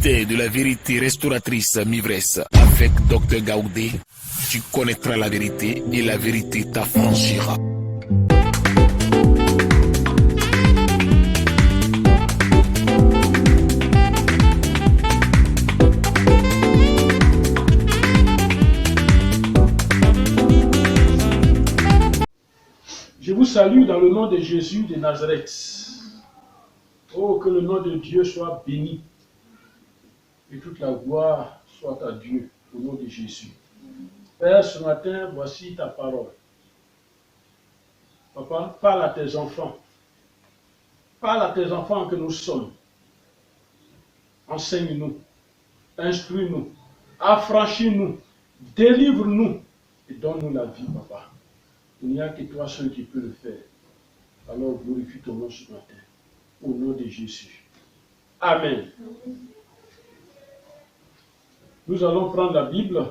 thé de la vérité restauratrice Mivresse avec Dr Gaoudé, tu connaîtras la vérité et la vérité t'affranchira. Je vous salue dans le nom de Jésus de Nazareth. Oh, que le nom de Dieu soit béni et toute la gloire soit à Dieu au nom de Jésus. Père, ce matin, voici ta parole. Papa, parle à tes enfants. Parle à tes enfants que nous sommes. Enseigne-nous, instruis-nous, affranchis-nous, délivre-nous et donne-nous la vie, Papa. Il n'y a que toi seul qui peux le faire. Alors glorifie ton nom ce matin. Au nom de Jésus. Amen. Nous allons prendre la Bible.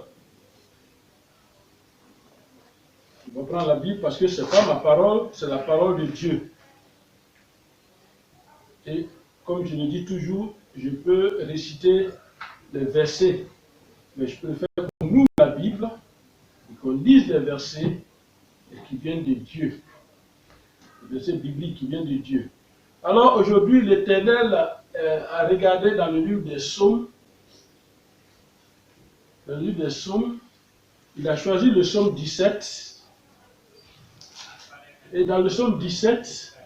On va prendre la Bible parce que ce n'est pas ma parole, c'est la parole de Dieu. Et comme je le dis toujours, je peux réciter les versets, mais je préfère qu'on ouvre la Bible et qu'on lise les versets qui viennent de Dieu. Les versets bibliques qui viennent de Dieu. Alors aujourd'hui, l'Éternel a regardé dans le livre des Psaumes. Dans le livre des Psaumes, il a choisi le psaume 17. Et dans le psaume 17,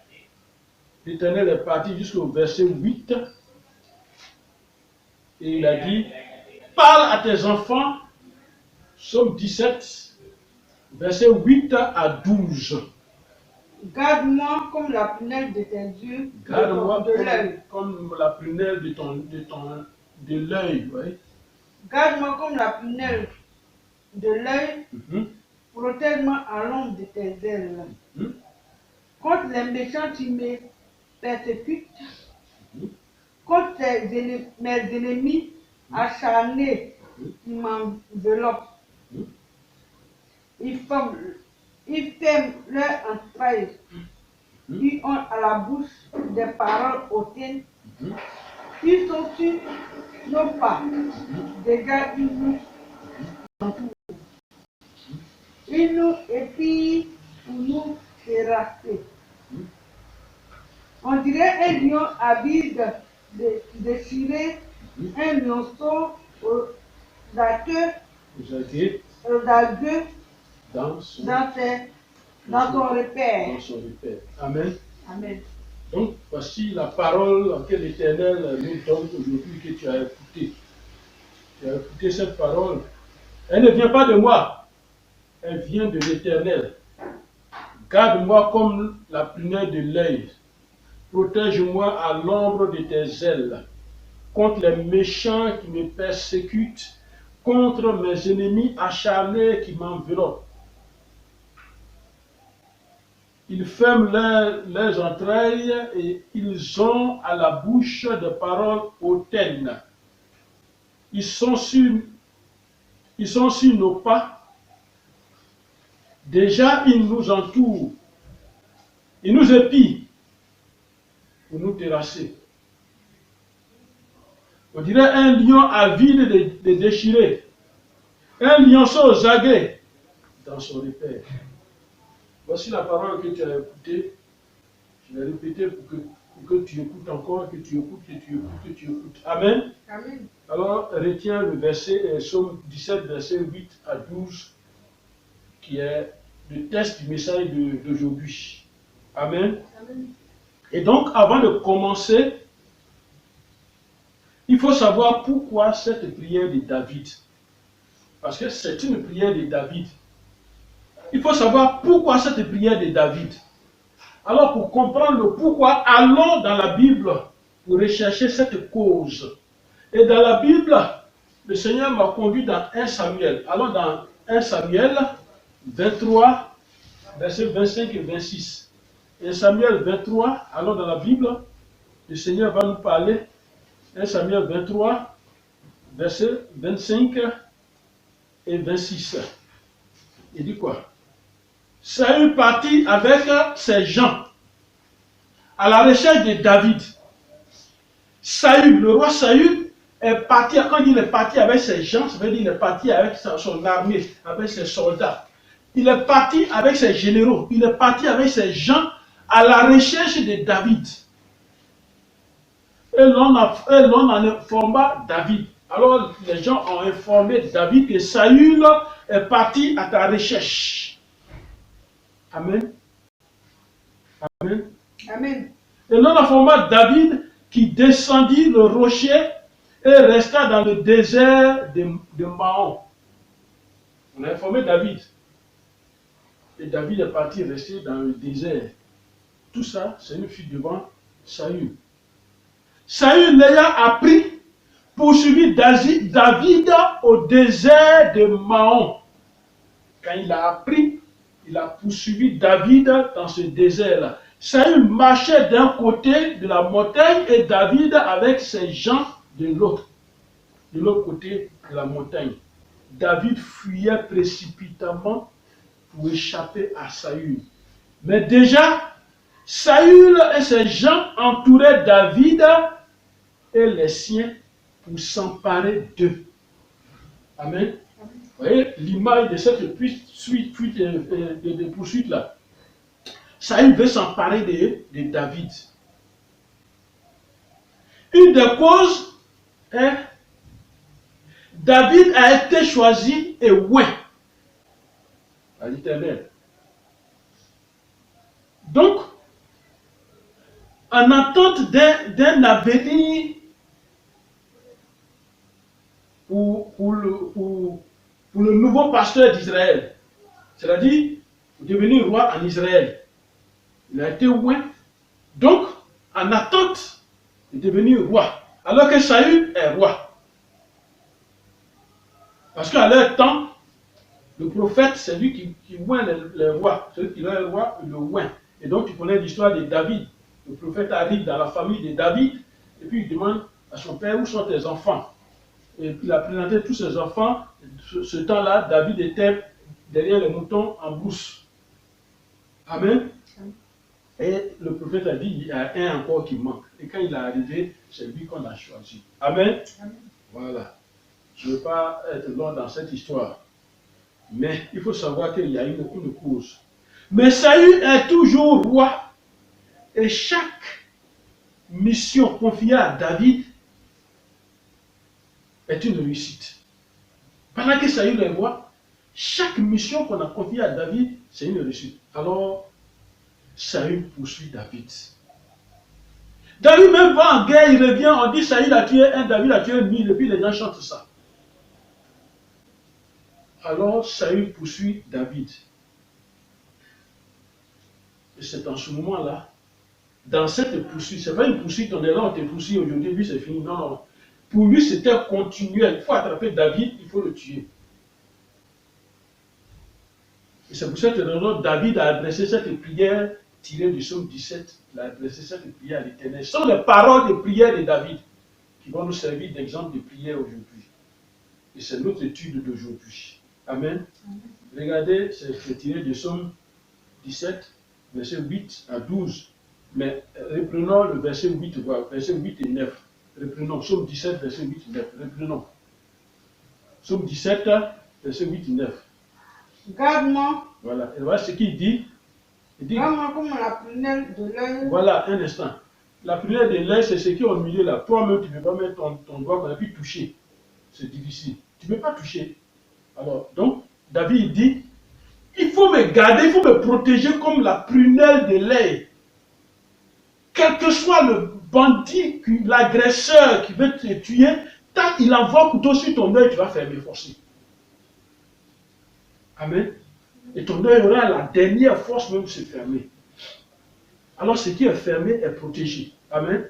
l'Éternel est parti jusqu'au verset 8. Et il a dit, parle à tes enfants, psaume 17, verset 8 à 12. Garde-moi comme la prunelle de tes yeux, Garde-moi de l'œil. comme la prunelle de l'œil. Oui. Garde-moi comme la prunelle de l'œil. Protège-moi à l'ombre de tes ailes. Contre les méchants, tu me persécutes. Contre mes ennemis acharnés, qui m'enveloppent. Ils ferment leurs entrailles. Ils ont à la bouche des paroles hautaines. Ils sont sur nos pas. Des gars, ils nous entourent. Ils nous épient pour nous terrasser. On dirait un lion avide déchiré, un lionceau audacieux dans son repère. Amen. Amen. Donc, voici la parole que l'Éternel nous donne aujourd'hui, que tu as écoutée. Tu as écouté cette parole. Elle ne vient pas de moi. Elle vient de l'Éternel. Garde-moi comme la prunelle de l'œil. Protège-moi à l'ombre de tes ailes. Contre les méchants qui me persécutent. Contre mes ennemis acharnés qui m'enveloppent. Ils ferment leurs entrailles et ils ont à la bouche des paroles hautaines. Ils sont sur nos pas. Déjà, ils nous entourent. Ils nous épient pour nous terrasser. On dirait un lion avide de déchiré. Un lionceau aux aguets dans son repère. Voici la parole que tu as écoutée. Je vais répéter pour que tu écoutes encore, que tu écoutes, que tu écoutes, que tu écoutes. Amen. Amen. Alors, retiens le verset, Psaume 17, verset 8 à 12, qui est le texte du message d'aujourd'hui. Amen. Amen. Et donc, avant de commencer, il faut savoir pourquoi cette prière de David. Parce que c'est une prière de David. Il faut savoir pourquoi cette prière de David. Alors, pour comprendre le pourquoi, allons dans la Bible pour rechercher cette cause. Et dans la Bible, le Seigneur m'a conduit dans 1 Samuel. Allons dans 1 Samuel 23, versets 25 et 26. 1 Samuel 23, allons dans la Bible. Le Seigneur va nous parler. 1 Samuel 23, versets 25 et 26. Il dit quoi? Saül partit avec ses gens à la recherche de David. Saül, le roi Saül, est parti, quand il est parti avec ses gens, ça veut dire qu'il est parti avec son armée, avec ses soldats. Il est parti avec ses généraux, il est parti avec ses gens à la recherche de David. Et l'on en informa David. Alors les gens ont informé David que Saül est parti à ta recherche. Amen. Amen. Amen. Et l'on informa David qui descendit le rocher et resta dans le désert de Mahon. On a informé David. Et David est parti rester dans le désert. Tout ça, c'est une fuite devant Saül. Saül l'ayant appris, poursuivit David au désert de Mahon. Quand il a appris, il a poursuivi David dans ce désert-là. Saül marchait d'un côté de la montagne et David avec ses gens de l'autre côté de la montagne. David fuyait précipitamment pour échapper à Saül. Mais déjà, Saül et ses gens entouraient David et les siens pour s'emparer d'eux. Amen. Vous voyez l'image de cette poursuite là. Saül veut s'emparer de David. Une des causes est David a été choisi et oint à l'Éternel. Donc, en attente d'un avenir pour le nouveau pasteur d'Israël, c'est-à-dire pour devenir roi en Israël. Il a été oint, donc en attente de devenir roi, alors que Saül est roi. Parce qu'à leur temps, le prophète, c'est lui qui oint les rois. Celui qui est le roi, il le oint. Et donc, tu connais l'histoire de David. Le prophète arrive dans la famille de David, et puis il demande à son père, où sont tes enfants? Et puis il a présenté tous ses enfants. Ce temps-là, David était derrière les moutons en brousse. Amen. Et le prophète a dit, il y a un encore qui manque. Et quand il est arrivé, c'est lui qu'on a choisi. Amen. Amen. Voilà. Je ne veux pas être long dans cette histoire. Mais il faut savoir qu'il y a une cause. Mais Saül est toujours roi. Et chaque mission confiée à David est une réussite. Pendant que Saül est roi, chaque mission qu'on a confiée à David, c'est une réussite. Alors, Saül poursuit David. David même va en guerre, il revient, on dit Saül a tué un, David a tué 1000, et puis les gens chantent ça. Alors Saül poursuit David. Et c'est en ce moment-là, dans cette poursuite, c'est pas une poursuite, on est là, on te poursuit aujourd'hui, lui c'est fini. Non, non. Pour lui, c'était continuel. Il faut attraper David, il faut le tuer. Et c'est pour cette raison que David a adressé cette prière tirée du psaume 17. Il a adressé cette prière à l'Éternel. Ce sont les paroles de prière de David qui vont nous servir d'exemple de prière aujourd'hui. Et c'est notre étude d'aujourd'hui. Amen. Regardez, c'est tiré du psaume 17, verset 8 à 12. Mais reprenons le verset 8, verset 8 et 9. Reprenons, psaume 17, verset 8 et 9. Reprenons. Psaume 17, verset 8 et 9. Garde-moi. Voilà. Et voilà ce qu'il dit. Il dit, garde-moi comme la prunelle de l'œil. Voilà, un instant. La prunelle de l'œil, c'est ce qui est au milieu là. Toi-même, tu ne peux pas mettre ton doigt et puis toucher. C'est difficile. Tu ne peux pas toucher. Alors, donc, David dit, il faut me garder, il faut me protéger comme la prunelle de l'œil. Quel que soit le bandit, l'agresseur qui veut te tuer, tant qu'il envoie un couteau sur ton œil, tu vas fermer forcément. Amen. Et ton œil aura la dernière force même de se fermer. Alors ce qui est fermé est protégé. Amen.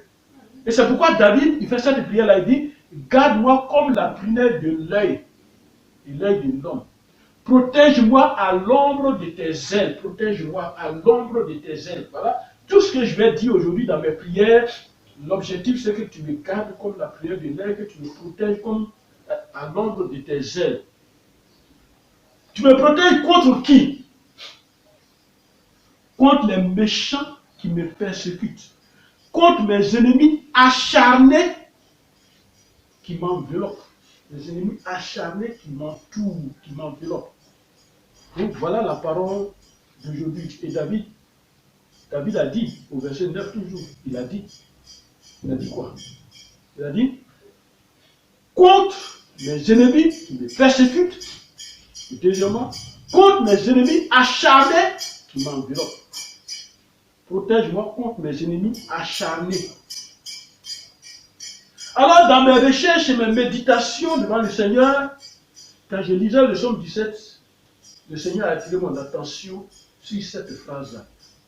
Et c'est pourquoi David, il fait cette prière-là, il dit, garde-moi comme la prunelle de l'œil, et l'œil de l'homme. Protège-moi à l'ombre de tes ailes. Protège-moi à l'ombre de tes ailes. Voilà. Tout ce que je vais dire aujourd'hui dans mes prières, l'objectif c'est que tu me gardes comme la prière de l'œil, que tu me protèges comme à l'ombre de tes ailes. Tu me protèges contre qui? Contre les méchants qui me persécutent. Contre mes ennemis acharnés qui m'enveloppent. Les ennemis acharnés qui m'entourent, qui m'enveloppent. Donc voilà la parole d'aujourd'hui. Et David a dit, au verset 9 toujours, il a dit quoi? Il a dit, contre mes ennemis qui me persécutent, et deuxièmement, contre mes ennemis acharnés qui m'enveloppent. Protège-moi contre mes ennemis acharnés. Alors, dans mes recherches et mes méditations devant le Seigneur, quand je lisais le psaume 17, le Seigneur a attiré mon attention sur cette phrase-là.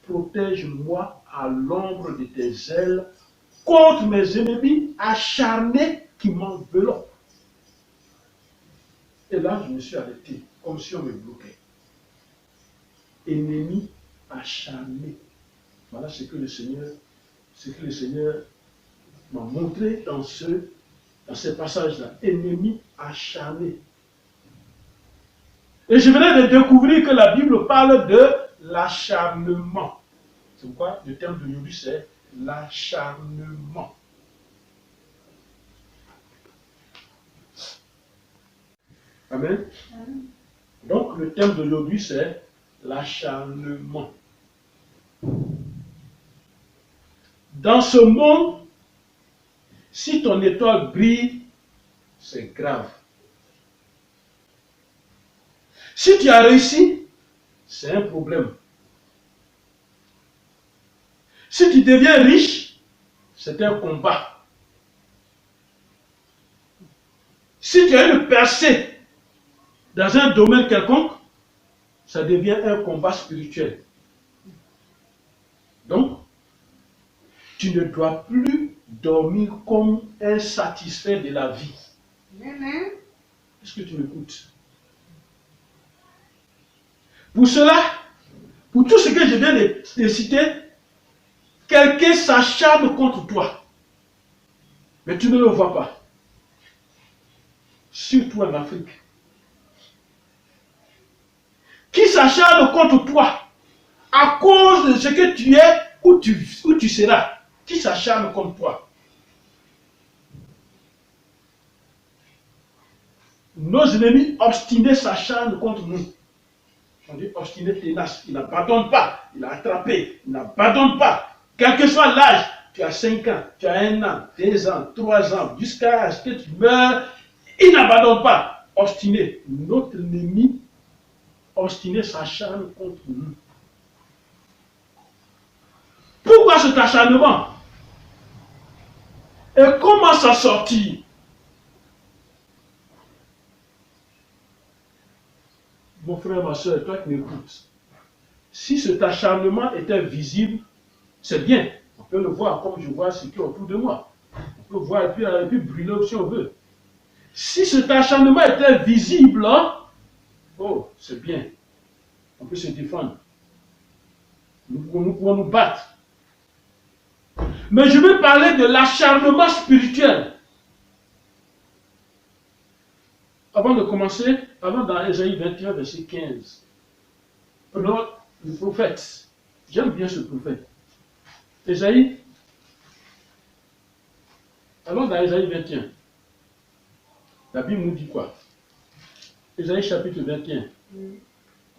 Protège-moi à l'ombre de tes ailes contre mes ennemis acharnés qui m'enveloppent. Et là, je me suis arrêté, comme si on me bloquait. Ennemis acharnés. Voilà ce que le Seigneur m'a montré dans ces passages-là. Ennemis acharnés. Et je venais de découvrir que la Bible parle de l'acharnement. C'est pourquoi le thème d'aujourd'hui c'est l'acharnement. Amen. Donc le thème d'aujourd'hui c'est l'acharnement. Dans ce monde, si ton étoile brille, c'est grave. Si tu as réussi, c'est un problème. Si tu deviens riche, c'est un combat. Si tu as une percée dans un domaine quelconque, ça devient un combat spirituel. Donc, tu ne dois plus dormir comme un satisfait de la vie. Est-ce que tu m'écoutes? Pour cela, pour tout ce que je viens de citer, quelqu'un s'acharne contre toi. Mais tu ne le vois pas. Surtout en Afrique. Qui s'acharne contre toi à cause de ce que tu es ou tu seras. Qui s'acharne contre toi? Nos ennemis obstinés s'acharnent contre nous. On dit obstiné, ténace. Il n'abandonne pas. Il a attrapé. Il n'abandonne pas. Quel que soit l'âge, tu as 5 ans, tu as 1 an, 2 ans, 3 ans, jusqu'à ce que tu meurs, il n'abandonne pas. Obstiné. Notre ennemi obstiné s'acharne contre nous. Pourquoi cet acharnement? Et comment s'en sortir? Mon frère, ma soeur, toi qui m'écoutes, si cet acharnement était visible, c'est bien. On peut le voir comme je vois ce qui est autour de moi. On peut voir et puis brûler si on veut. Si cet acharnement était visible, oh, c'est bien. On peut se défendre. Nous pouvons nous battre. Mais je veux parler de l'acharnement spirituel. Avant de commencer, allons dans Ésaïe 21, verset 15. Prenons le prophète. J'aime bien ce prophète. Ésaïe. Allons dans Ésaïe 21. La Bible nous dit quoi? Ésaïe chapitre 21.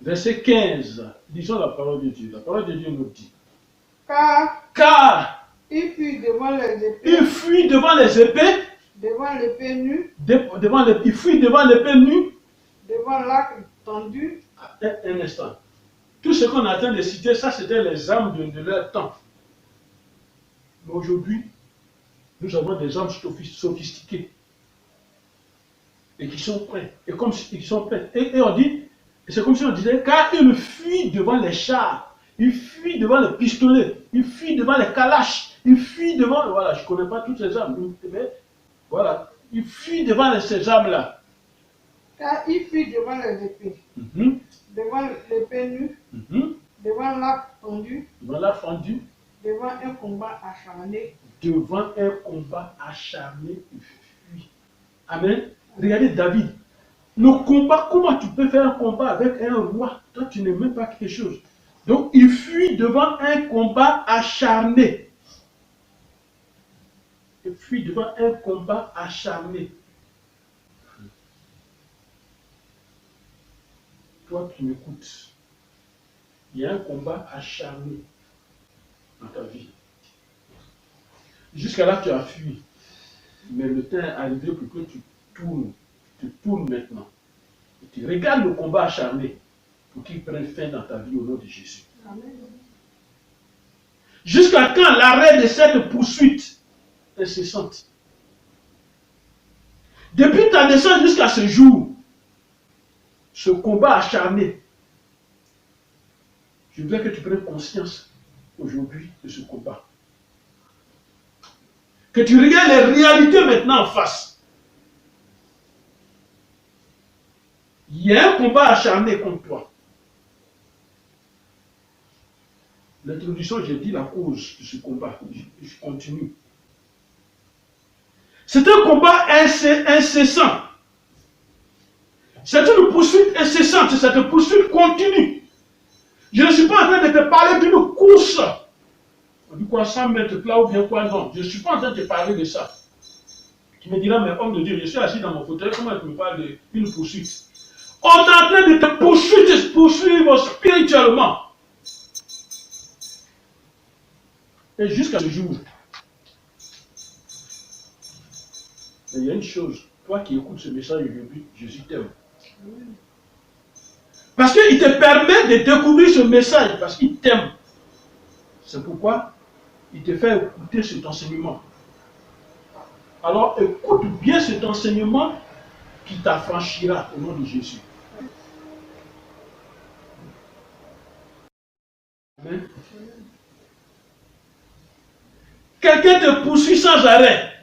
Verset 15. Lisons la parole de Dieu. La parole de Dieu nous dit. Car il fuit devant les épées. Il fuit devant les épées. Devant l'épée nue. Il fuit devant l'épée nue. Devant l'arc tendu. Un instant. Tout ce qu'on est en train de citer, ça c'était les armes de leur temps. Mais aujourd'hui, nous avons des armes sophistiquées. Et qui sont prêts. Et comme ils sont prêts. Et on dit, c'est comme si on disait, car il fuit devant les chars. Il fuit devant les pistolets. Il fuit devant les calaches. Il fuit devant, voilà, je ne connais pas toutes ces armes. Mais, voilà, il fuit devant ces armes-là. Car il fuit devant les épées. Devant l'épée nue. Devant l'arc tendu. Devant l'arc tendu. Devant un combat acharné. Devant un combat acharné, il fuit. Amen. Regardez David. Le combat, comment tu peux faire un combat avec un roi? Toi, tu n'es même pas quelque chose. Donc, il fuit devant un combat acharné. et fuis devant un combat acharné. Toi qui m'écoutes, il y a un combat acharné dans ta vie. Jusqu'à là, tu as fui. Mais le temps est arrivé pour que tu tournes. Tu tournes maintenant. Et tu regardes le combat acharné pour qu'il prenne fin dans ta vie au nom de Jésus. Amen. Jusqu'à quand l'arrêt de cette poursuite incessante? Depuis ta naissance jusqu'à ce jour, ce combat acharné, je voudrais que tu prennes conscience aujourd'hui de ce combat. Que tu regardes les réalités maintenant en face. Il y a un combat acharné contre toi. L'introduction, j'ai dit la cause de ce combat. Je continue. C'est un combat incessant. C'est une poursuite incessante, c'est une poursuite continue. Je ne suis pas en train de te parler d'une course. On dit quoi, 100 mètres plat ou bien quoi, non. Je ne suis pas en train de te parler de ça. Tu me diras, mais homme de Dieu, je suis assis dans mon fauteuil, comment tu me parles d'une poursuite? On est en train de te poursuivre spirituellement. Et jusqu'à ce jour, il y a une chose, toi qui écoutes ce message aujourd'hui, Jésus t'aime. Parce qu'il te permet de découvrir ce message, parce qu'il t'aime. C'est pourquoi il te fait écouter cet enseignement. Alors écoute bien cet enseignement qui t'affranchira au nom de Jésus. Amen. Quelqu'un te poursuit sans arrêt.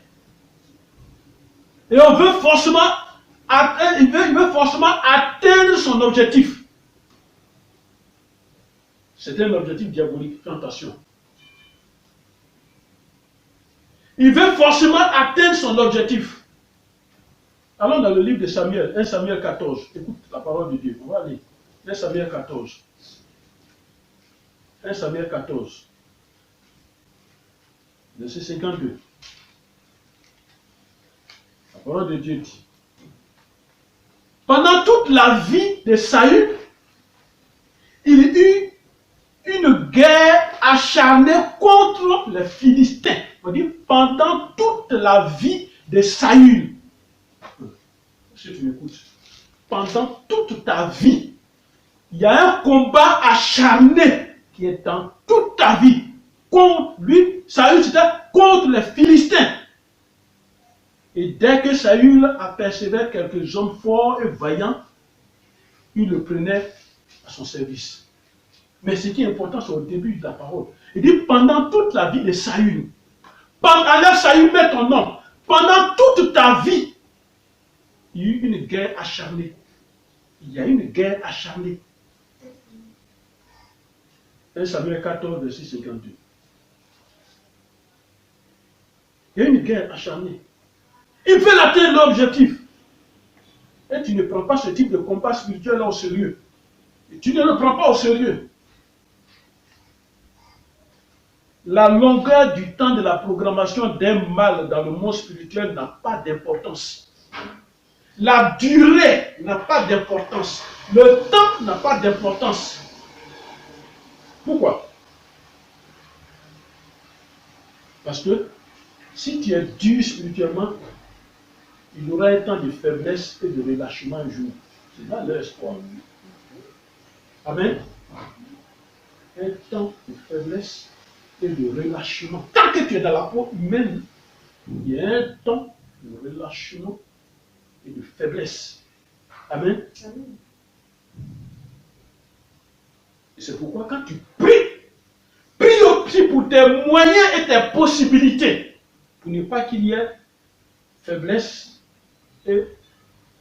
Et on veut forcément il veut forcément atteindre son objectif. C'est un objectif diabolique, fais attention. Il veut forcément atteindre son objectif. Allons dans le livre de Samuel, 1 Samuel 14. Écoute la parole de Dieu. On va aller. 1 Samuel 14. 1 Samuel 14. Verset 52. La parole de Dieu dit. Pendant toute la vie de Saül, il eut une guerre acharnée contre les Philistins. On dit pendant toute la vie de Saül. Si tu m'écoutes, pendant toute ta vie, il y a un combat acharné qui est dans toute ta vie. Contre lui, Saül, c'était contre les Philistins. Et dès que Saül apercevait quelques hommes forts et vaillants, il le prenait à son service. Mais ce qui est important, c'est au début de la parole. Il dit pendant toute la vie de Saül. Alors Saül met ton nom. Pendant toute ta vie, il y a eu une guerre acharnée. Il y a une guerre acharnée. 1 Samuel 14, verset 52. Il y a une guerre acharnée. Ils veulent atteindre l'objectif. Et tu ne prends pas ce type de combat spirituel là au sérieux. Et tu ne le prends pas au sérieux. La longueur du temps de la programmation d'un mal dans le monde spirituel n'a pas d'importance. La durée n'a pas d'importance. Le temps n'a pas d'importance. Pourquoi? Parce que si tu es dur spirituellement, il y aura un temps de faiblesse et de relâchement un jour. C'est là l'espoir. Amen. Un temps de faiblesse et de relâchement. Tant que tu es dans la peau humaine, il y a un temps de relâchement et de faiblesse. Amen. Amen. Et c'est pourquoi quand tu prie aussi pour tes moyens et tes possibilités, pour ne pas qu'il y ait faiblesse et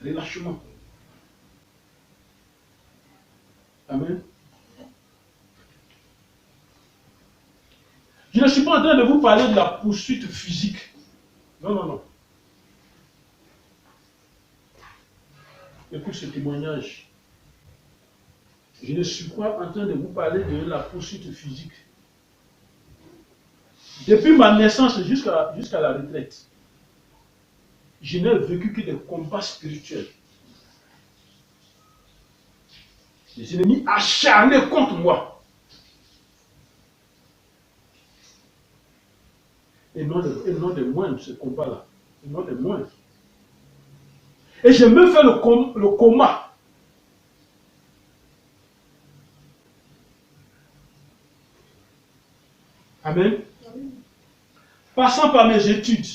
relâchement. Amen. Je ne suis pas en train de vous parler de la poursuite physique. Non, non, non. Écoute ce témoignage. Je ne suis pas en train de vous parler de la poursuite physique. Depuis ma naissance jusqu'à la retraite, je n'ai vécu que des combats spirituels. Les ennemis acharnés contre moi. Et non des moindres, ce combat-là. Et non des moindres. Et j'ai même fait le coma. Amen. Passant par mes études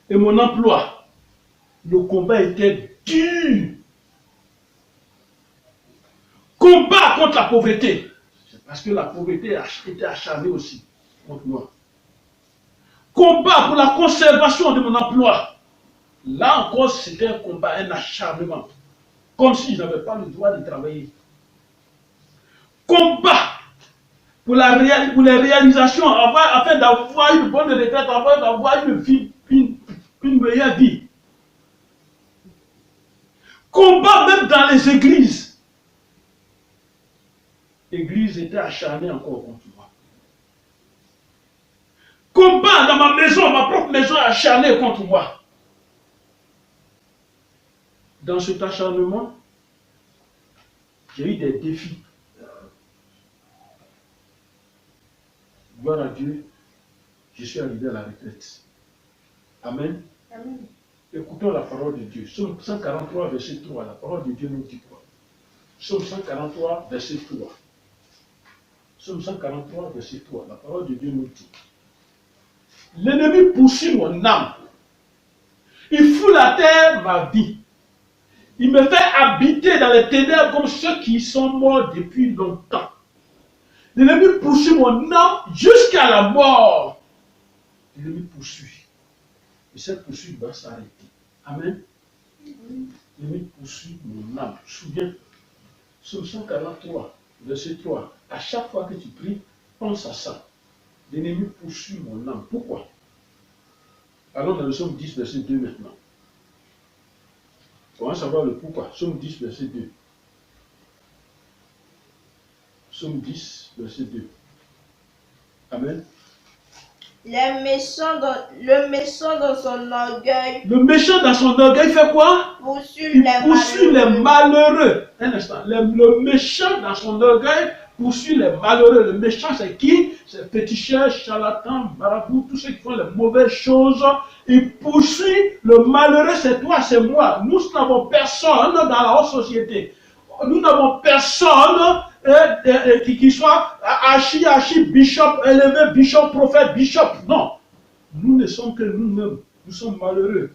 et mon emploi, le combat était dur. Combat contre la pauvreté. Parce que la pauvreté était acharnée aussi contre moi. Combat pour la conservation de mon emploi. Là encore, c'était un combat, un acharnement. Comme si je n'avais pas le droit de travailler. Combat pour les réalisations, afin d'avoir une bonne retraite, afin d'avoir une meilleure vie. Combat même dans les églises. L'église était acharnée encore contre moi. Combat dans ma maison, ma propre maison acharnée contre moi. Dans cet acharnement, j'ai eu des défis. Gloire à Dieu, je suis arrivé à la retraite. Amen. Amen. Écoutons la parole de Dieu. Psaume 143, verset 3. La parole de Dieu nous dit quoi? Psaume 143, verset 3. Psaume 143, verset 3. La parole de Dieu nous dit: l'ennemi poursuit mon âme. Il fout la terre ma vie. Il me fait habiter dans les ténèbres comme ceux qui sont morts depuis longtemps. L'ennemi poursuit mon âme jusqu'à la mort. L'ennemi poursuit. Et cette poursuite va s'arrêter. Amen. L'ennemi poursuit mon âme. Souviens, Psaume 143, verset 3. À chaque fois que tu pries, pense à ça. L'ennemi poursuit mon âme. Pourquoi? Allons dans le Psaume 10, verset 2 maintenant. On va savoir le pourquoi. Psaume 10, verset 2. Psaume 10, verset 2. Amen. Le méchant dans son orgueil. Le méchant dans son orgueil fait quoi? Poursuit les malheureux. Un instant. Le méchant dans son orgueil poursuit les malheureux. Le méchant, c'est qui? C'est féticheur, charlatan, marabout, tous ceux qui font les mauvaises choses. Il poursuit le malheureux, c'est toi, c'est moi. Nous n'avons personne dans la haute société. Nous n'avons personne qui soit archi, bishop, élevé, bishop, prophète, bishop. Non. Nous ne sommes que nous-mêmes. Nous sommes malheureux.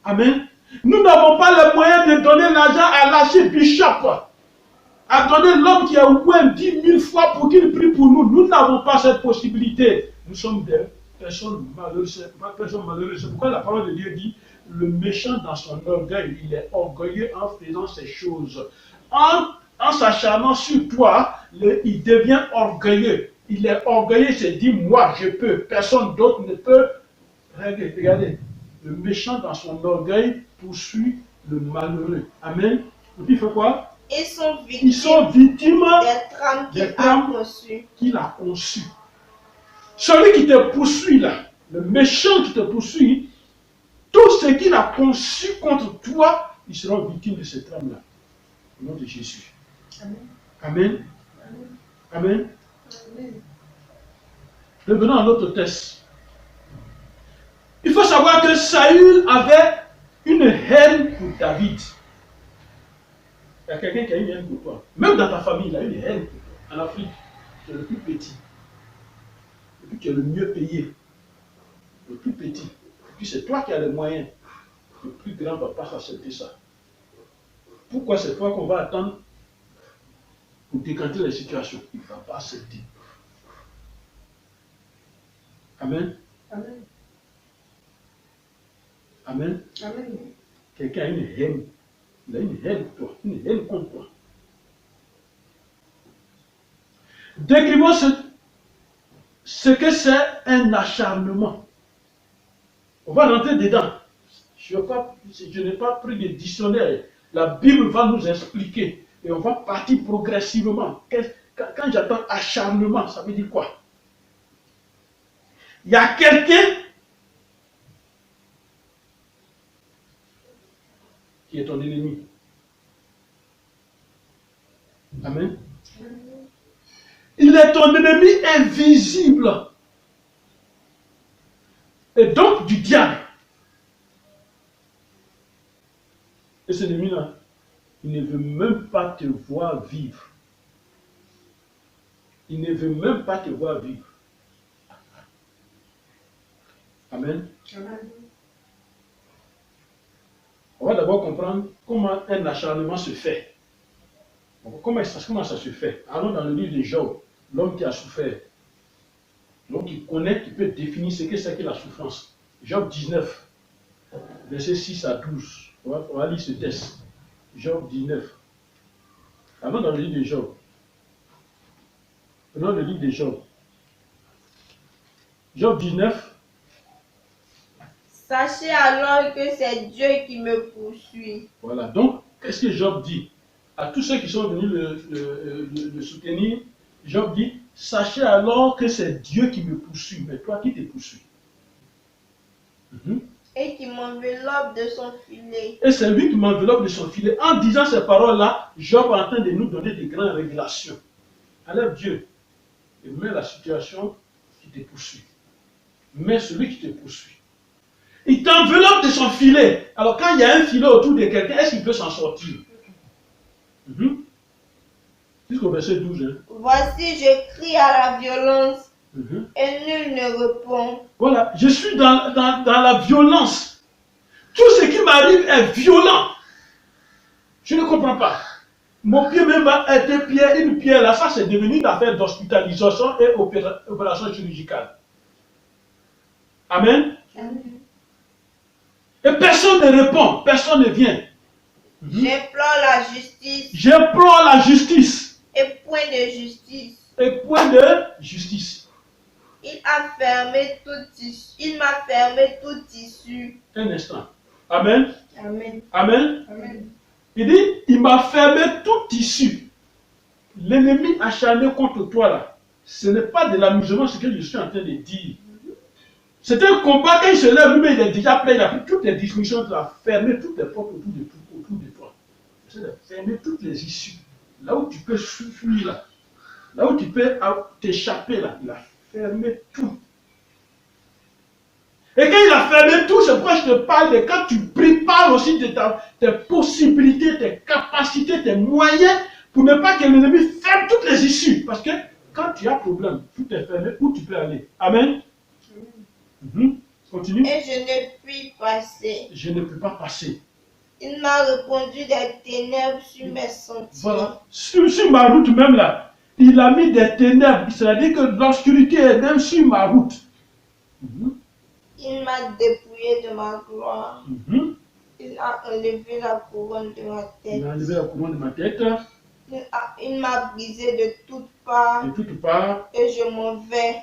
Amen. Nous n'avons pas les moyens de donner l'argent à l'archibishop. À donner l'homme qui a oué 10 000 fois pour qu'il prie pour nous. Nous n'avons pas cette possibilité. Nous sommes des personnes malheureuses. C'est pourquoi la parole de Dieu dit: le méchant dans son orgueil, il est orgueilleux en faisant ces choses. En s'acharnant sur toi, il devient orgueilleux. Il est orgueilleux, il se dit: moi je peux, personne d'autre ne peut. Regardez, le méchant dans son orgueil poursuit le malheureux. Amen. Et puis il fait quoi? Ils sont victimes des trames qu'il a conçues. Celui qui te poursuit là, le méchant qui te poursuit, tout ce qu'il a conçu contre toi, ils seront victimes de ces trames-là. Au nom de Jésus. Amen. Amen. Amen. Amen. Revenons à notre texte. Il faut savoir que Saül avait une haine pour David. Il y a quelqu'un qui a une haine pour toi. Même dans ta famille, il a une haine pour toi. En Afrique, tu es le plus petit. Et puis tu es le mieux payé. Le plus petit. Et puis c'est toi qui as les moyens. Le plus grand ne va pas accepter ça. Pourquoi c'est toi qu'on va attendre pour décanter les situations? Il ne va pas accepter. Amen. Amen. Amen. Amen. Quelqu'un a une haine. Il a une haine pour toi, une haine contre toi. Décrivons ce que c'est un acharnement. On va rentrer dedans. Je n'ai pas pris de dictionnaire. La Bible va nous expliquer. Et on va partir progressivement. Quand j'entends acharnement, ça veut dire quoi? Il y a quelqu'un qui est ton ennemi. Amen. Il est ton ennemi invisible. Et donc du diable. Et cet ennemi-là, il ne veut même pas te voir vivre. Il ne veut même pas te voir vivre. Amen. On va d'abord comprendre comment un acharnement se fait. Comment ça se fait? Allons dans le livre de Job, l'homme qui a souffert. L'homme qui connaît, qui peut définir ce que c'est que la souffrance. Job 19, versets 6 à 12. On va lire ce texte. Job 19. Allons dans le livre de Job. Prenons le livre de Job. Job 19. Sachez alors que c'est Dieu qui me poursuit. Voilà. Donc, qu'est-ce que Job dit? À tous ceux qui sont venus le soutenir, Job dit, sachez alors que c'est Dieu qui me poursuit, mais toi qui te poursuis. Et qui m'enveloppe de son filet. Et c'est lui qui m'enveloppe de son filet. En disant ces paroles-là, Job est en train de nous donner de grandes révélations. Enlève Dieu et mets la situation qui te poursuit. Mets celui qui te poursuit. Il t'enveloppe de son filet. Alors quand il y a un filet autour de quelqu'un, est-ce qu'il peut s'en sortir? Jusqu'au verset 12. Hein. Voici, je crie à la violence et nul ne répond. Voilà, je suis dans la violence. Tout ce qui m'arrive est violent. Je ne comprends pas. Mon pied même a été une pierre là, ça c'est devenu une affaire d'hospitalisation et opération chirurgicale. Amen. Et personne ne répond, personne ne vient. J'implore la justice. J'implore la justice. Et point de justice. Et point de justice. Il m'a fermé tout tissu. Un instant. Amen. Amen. Amen. Amen. Il dit, il m'a fermé tout tissu. L'ennemi acharné contre toi là, ce n'est pas de l'amusement ce que je suis en train de dire. C'est un combat, quand il se lève, lui-même il est déjà plein, il a pris toutes les dismissions, il a fermé toutes les portes autour de toi. Il a fermé toutes les issues. Là où tu peux fuir là, là où tu peux t'échapper là, il a fermé tout. Et quand il a fermé tout, c'est pourquoi je te parle de quand tu pries, parle aussi de tes possibilités, tes capacités, tes moyens, pour ne pas que l'ennemi ferme toutes les issues. Parce que quand tu as problème, tout est fermé, où tu peux aller. Amen. Continue. Et je ne puis passer. Je ne peux pas passer. Il m'a répondu des ténèbres sur mes sentiers. Voilà. Sur ma route même là, il a mis des ténèbres. C'est-à-dire que l'obscurité est même sur ma route. Il m'a dépouillé de ma gloire. Il a enlevé la couronne de ma tête. Il a enlevé la couronne de ma tête. Il m'a brisé de toutes parts. De toutes parts. Et je m'en vais.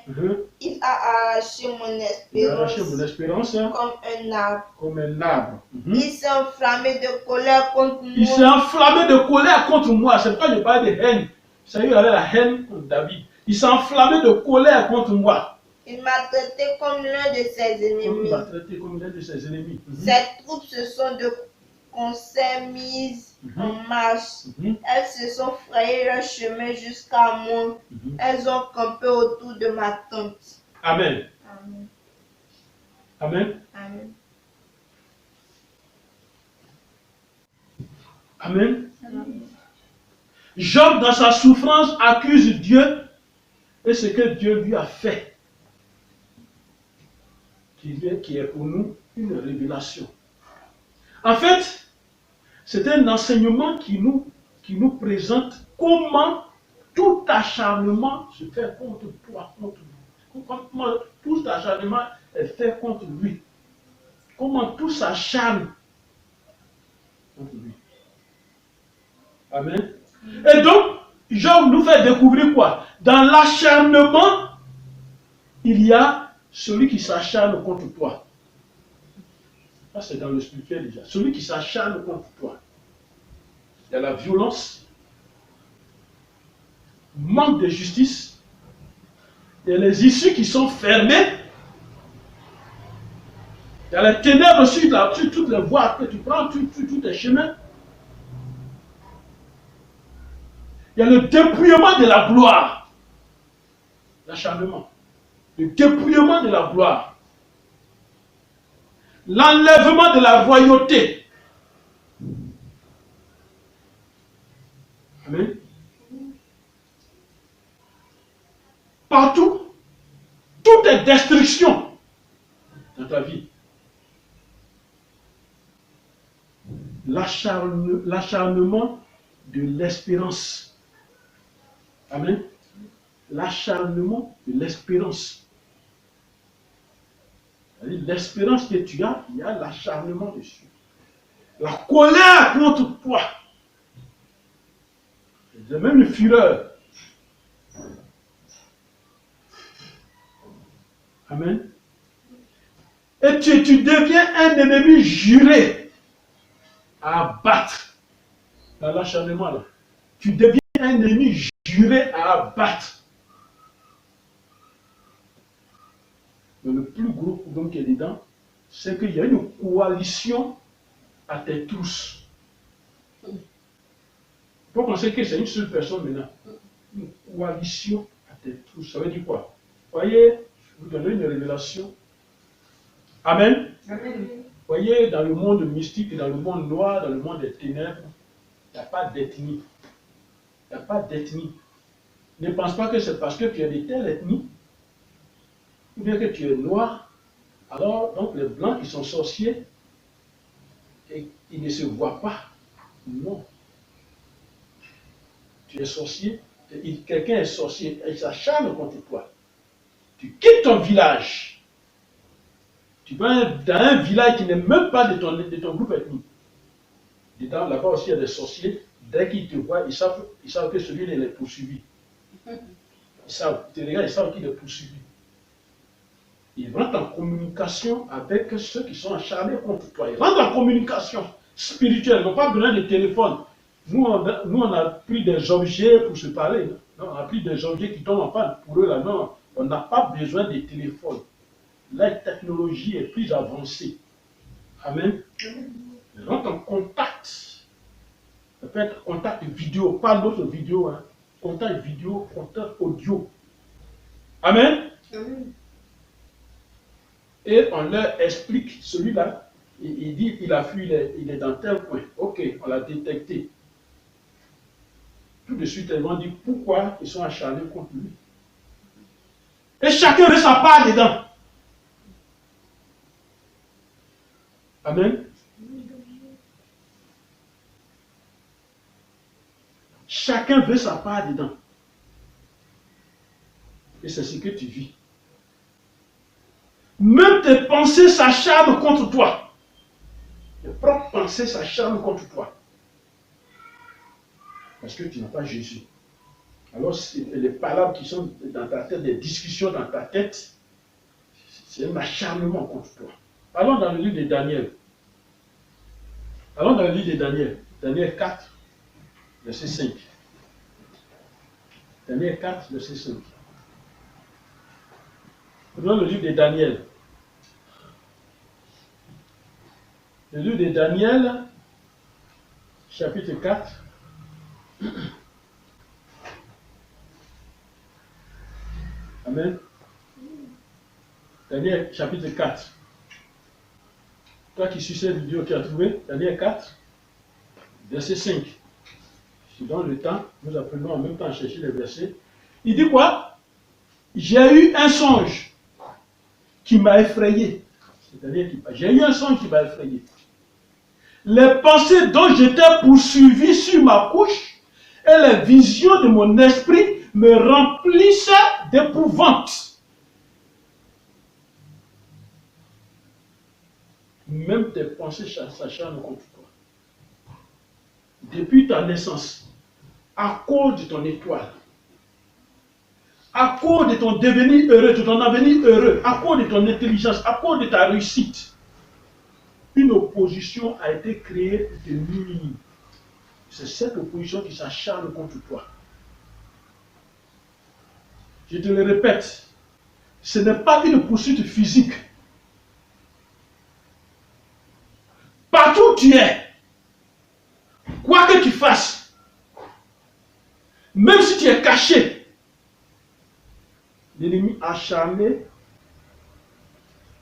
Il a arraché mon espérance. Il a arraché mon espérance. Comme un arbre. Comme un arbre. Il s'est enflammé de colère contre moi. Il s'est enflammé de colère contre moi. C'est pourquoi je parle de haine. Ça y est, il avait la haine contre David. Il s'est enflammé de colère contre moi. Il m'a traité comme l'un de ses ennemis. Il m'a traité comme l'un de ses ennemis. Ses troupes se sont de concert mises en marche. Elles se sont frayées leur chemin jusqu'à moi. Elles ont campé autour de ma tente. Amen. Amen. Amen. Amen. Amen. Job, dans sa souffrance, accuse Dieu et ce que Dieu lui a fait, qui est pour nous une révélation. En fait, c'est un enseignement qui nous présente comment tout acharnement se fait contre toi, contre lui. Comment tout acharnement est fait contre lui. Comment tout s'acharne contre lui. Amen. Et donc, Job nous fait découvrir quoi? Dans l'acharnement, il y a celui qui s'acharne contre toi. Ça, c'est dans le spirituel déjà. Celui qui s'acharne contre toi. Il y a la violence, manque de justice, il y a les issues qui sont fermées, Il y a les ténèbres sur toutes les voies que tu prends, tous tes chemins. Il y a le dépouillement de la gloire. L'acharnement. Le dépouillement de la gloire. L'enlèvement de la royauté. Amen. Partout, tout est destruction dans ta vie. L'acharnement de l'espérance. Amen. L'acharnement de l'espérance. L'espérance que tu as, il y a l'acharnement dessus. La colère contre toi. C'est même une fureur. Amen. Et tu deviens un ennemi juré à abattre. Dans l'acharnement là. Tu deviens un ennemi juré à abattre. Mais le plus gros problème qu'il y a dedans, c'est qu'il y a une coalition à tes trousses. Il faut penser que c'est une seule personne maintenant. Une coalition à tes trousses. Ça veut dire quoi? Voyez, je vous donner une révélation. Amen. Amen. Voyez, dans le monde mystique, dans le monde noir, dans le monde des ténèbres, il n'y a pas d'ethnie. Il n'y a pas d'ethnie. Ne pense pas que c'est parce que tu es de telle ethnie, ou bien que tu es noir, alors donc les blancs qui sont sorciers, et ils ne se voient pas. Non. Tu es sorcier, quelqu'un est sorcier, et il s'acharne contre toi. Tu quittes ton village. Tu vas dans un village qui n'est même pas de ton groupe ethnique. Dedans, là-bas aussi, il y a des sorciers. Dès qu'ils te voient, ils savent que celui-là est poursuivi. Ils savent, ils te regardent, ils savent qu'il est poursuivi. Ils rentrent en communication avec ceux qui sont acharnés contre toi. Ils rentrent en communication spirituelle. Ils n'ont pas besoin de téléphone. Nous, on a pris des objets pour se parler. Non, on a pris des objets qui tombent en panne. Pour eux, là, non, on n'a pas besoin de téléphone. La technologie est plus avancée. Amen. Ils rentrent en contact. Ça peut être contact vidéo, pas d'autres vidéos. Hein. Contact vidéo, contact audio. Amen. Amen. Et on leur explique, celui-là, il dit qu'il a fui, il est dans tel coin. Ok, on l'a détecté. Tout de suite, ils vont dire pourquoi ils sont acharnés contre lui. Et chacun veut sa part dedans. Amen. Chacun veut sa part dedans. Et c'est ce que tu vis. Même tes pensées s'acharnent contre toi. Tes propres pensées s'acharnent contre toi. Parce que tu n'as pas Jésus. Alors, les paroles qui sont dans ta tête, les discussions dans ta tête, c'est un acharnement contre toi. Allons dans le livre de Daniel. Allons dans le livre de Daniel. Daniel 4, verset 5. Daniel 4, verset 5. Prenons le livre de Daniel. Le livre de Daniel, chapitre 4. Amen. Daniel, chapitre 4. Toi qui suis cette vidéo, tu as trouvé Daniel 4, verset 5. Si dans le temps, nous apprenons en même temps à chercher les versets. Il dit quoi? J'ai eu un songe qui m'a effrayé. C'est-à-dire que j'ai eu un songe qui m'a effrayé. Les pensées dont j'étais poursuivi sur ma couche et les visions de mon esprit me remplissaient d'épouvante. Même tes pensées s'acharnent contre toi. Depuis ta naissance, à cause de ton étoile, à cause de ton devenir heureux, de ton avenir heureux, à cause de ton intelligence, à cause de ta réussite, une opposition a été créée pour te nuire. C'est cette opposition qui s'acharne contre toi. Je te le répète, ce n'est pas une poursuite physique. tu es, quoi que tu fasses, même si tu es caché, l'ennemi acharné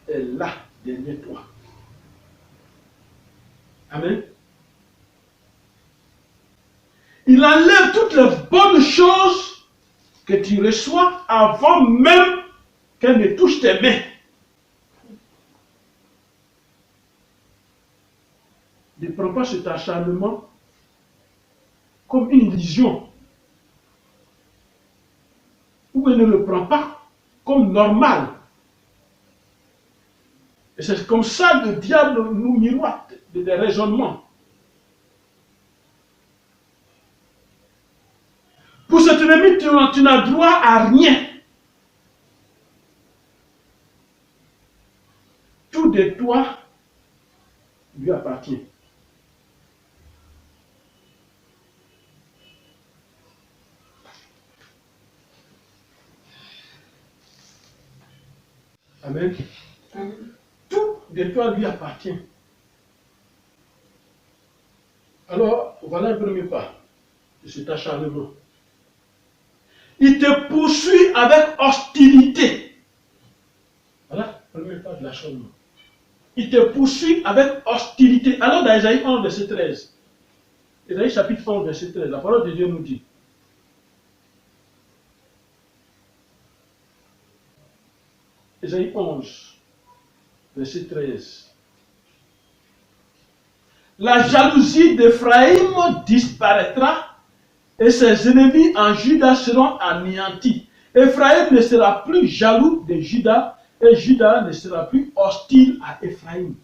est là derrière toi. Amen. Il enlève toutes les bonnes choses que tu reçois avant même qu'elles ne touchent tes mains. Ne prends pas cet acharnement comme une illusion. Ou ne le prends pas comme normal. Et c'est comme ça que le diable nous miroite des raisonnements. Pour cet ennemi, tu n'as droit à rien. Tout de toi lui appartient. Amen. Tout de toi lui appartient. Alors, voilà un premier pas de cet acharnement. Il te poursuit avec hostilité. Voilà, premier pas de l'acharnement. Il te poursuit avec hostilité. Alors, dans Isaïe 11, verset 13, Isaïe chapitre 11, verset 13, la parole de Dieu nous dit, Isaïe 11, verset 13, la jalousie d'Éphraïm disparaîtra et ses ennemis en Juda seront anéantis. Éphraïm ne sera plus jaloux de Juda et Juda ne sera plus hostile à Éphraïm.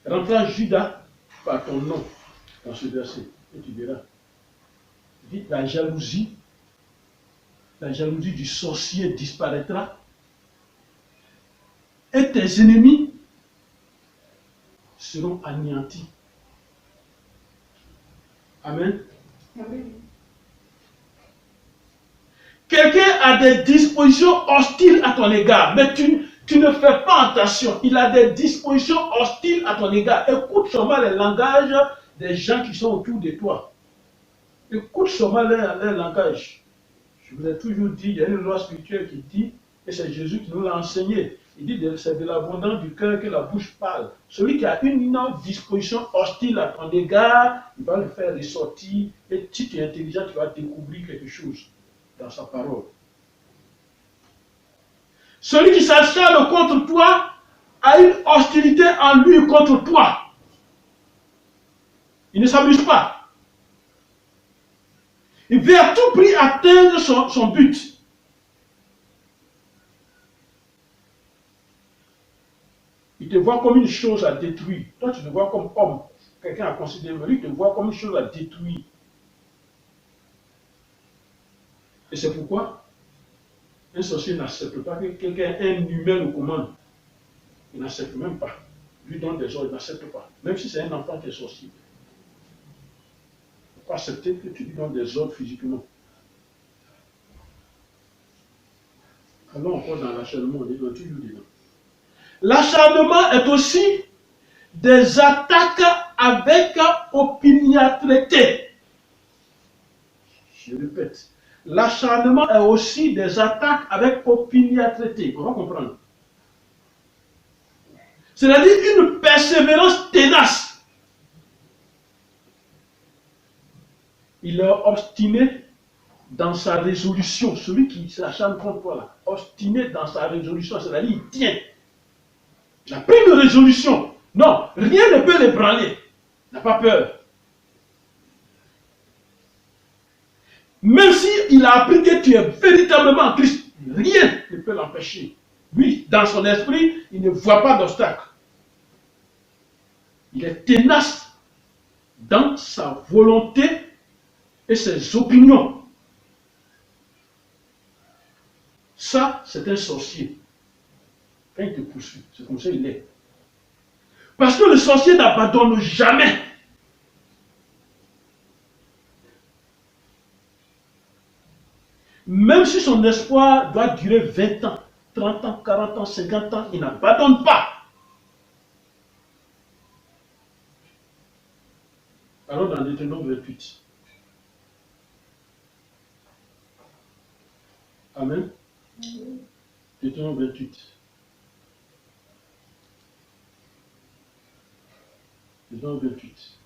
Remplace Juda par ton nom dans ce verset et tu verras. Dit, la jalousie du sorcier disparaîtra et tes ennemis seront anéantis. Amen. Amen. Quelqu'un a des dispositions hostiles à ton égard, mais tu ne fais pas attention. Il a des dispositions hostiles à ton égard. Écoute seulement les langages des gens qui sont autour de toi. Écoute seulement leur langage. Je vous ai toujours dit, il y a une loi spirituelle qui dit, et c'est Jésus qui nous l'a enseigné, il dit c'est de l'abondance du cœur que la bouche parle. Celui qui a une disposition hostile à ton égard, il va le faire ressortir, et si tu es intelligent, tu vas découvrir quelque chose dans sa parole. Celui qui s'acharne contre toi a une hostilité en lui contre toi. Il ne s'amuse pas. Il veut à tout prix atteindre son but. Il te voit comme une chose à détruire. Toi, tu te vois comme homme. Quelqu'un a considéré, mais lui, il te voit comme une chose à détruire. Et c'est pourquoi un sorcier n'accepte pas que quelqu'un, un humain le commande. Il n'accepte même pas. Lui donne des ordres, il n'accepte pas. Même si c'est un enfant qui est sorcier. Il ne faut pas accepter que tu lui donnes des ordres physiquement. Allons encore dans l'acharnement, on est toujours dedans. L'acharnement est aussi des attaques avec opiniâtreté. Je répète, l'acharnement est aussi des attaques avec opiniâtreté. On va comprendre. C'est-à-dire une persévérance ténace. Il est obstiné dans sa résolution. Celui qui s'acharne contre toi, là, obstiné dans sa résolution, c'est-à-dire il tient. Il a pris une résolution. Non, rien ne peut l'ébranler. Il n'a pas peur. Même s'il a appris que tu es véritablement en Christ, rien ne peut l'empêcher. Lui, dans son esprit, il ne voit pas d'obstacle. Il est ténace dans sa volonté et ses opinions. Ça, c'est un sorcier. Quand il te poursuit, c'est comme ça qu'il est. Parce que le sorcier n'abandonne jamais. Même si son espoir doit durer 20 ans, 30 ans, 40 ans, 50 ans, il n'abandonne pas. Alors dans Deutéronome 28. Amen. Deutéronome 28. Deutéronome 28.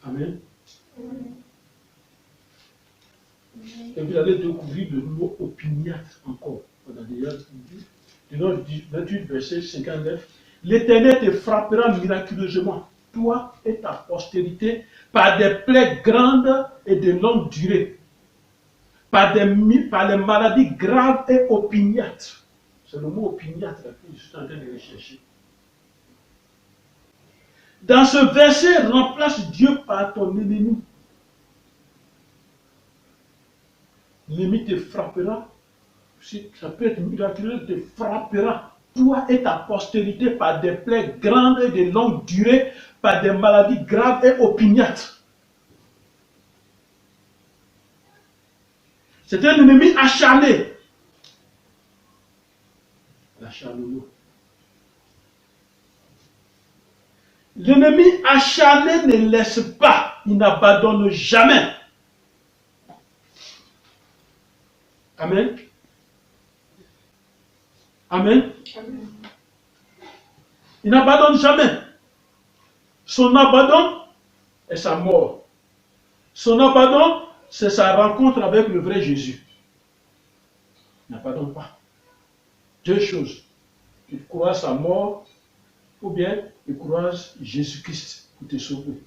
Amen. Et vous allez découvrir le mot opiniâtre encore. On a déjà dit. Deutéronome 28, verset 59. L'Éternel te frappera miraculeusement, toi et ta postérité, par des plaies grandes et de longue durée, par les maladies graves et opiniâtres. C'est le mot opiniâtre que je suis en train de rechercher. Dans ce verset, remplace Dieu par ton ennemi. L'ennemi te frappera. Ça peut être miraculeux, te frappera, toi et ta postérité, par des plaies grandes et de longue durée, par des maladies graves et opiniâtres. C'est un ennemi acharné. L'acharnement. L'ennemi acharné ne laisse pas, il n'abandonne jamais. Amen. Amen. Il n'abandonne jamais. Son abandon est sa mort. Son abandon, c'est sa rencontre avec le vrai Jésus. Il n'abandonne pas. Deux choses. Il croise sa mort ou bien il croise Jésus-Christ pour te sauver.